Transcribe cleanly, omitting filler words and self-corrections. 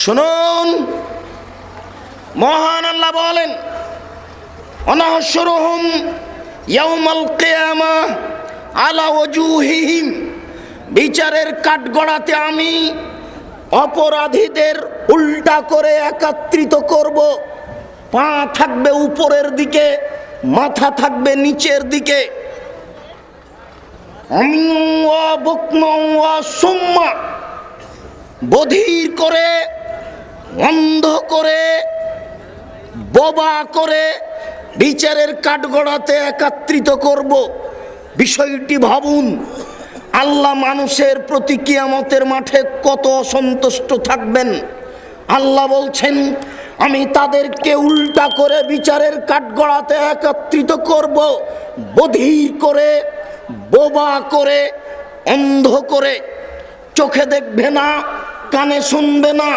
শুনুন, মহান আল্লাহ বলেন, অনাহশুরুহুম ইয়াউমাল কিয়ামাহ আলা ওয়াজুহিহিম, বিচারের কাঠগড়াতে আমি অপরাধীদের উল্টা করে একত্রিত করব। পা থাকবে উপরের দিকে, মাথা থাকবে নিচের দিকে। বধির করে, অন্ধ করে, বোবা করে বিচারের কাঠগড়াতে একত্রিত করব। বিষয়টি ভাবুন, আল্লাহ মানুষের প্রতি কিয়ামতের মাঠে কত অসন্তুষ্ট থাকবেন। আল্লাহ বলছেন, আমি তাদেরকে উল্টা করে বিচারের কাঠগড়াতে একত্রিত করব, বধির করে, বোবা করে, অন্ধ করে। চোখে দেখবে না, কানে শুনবে না,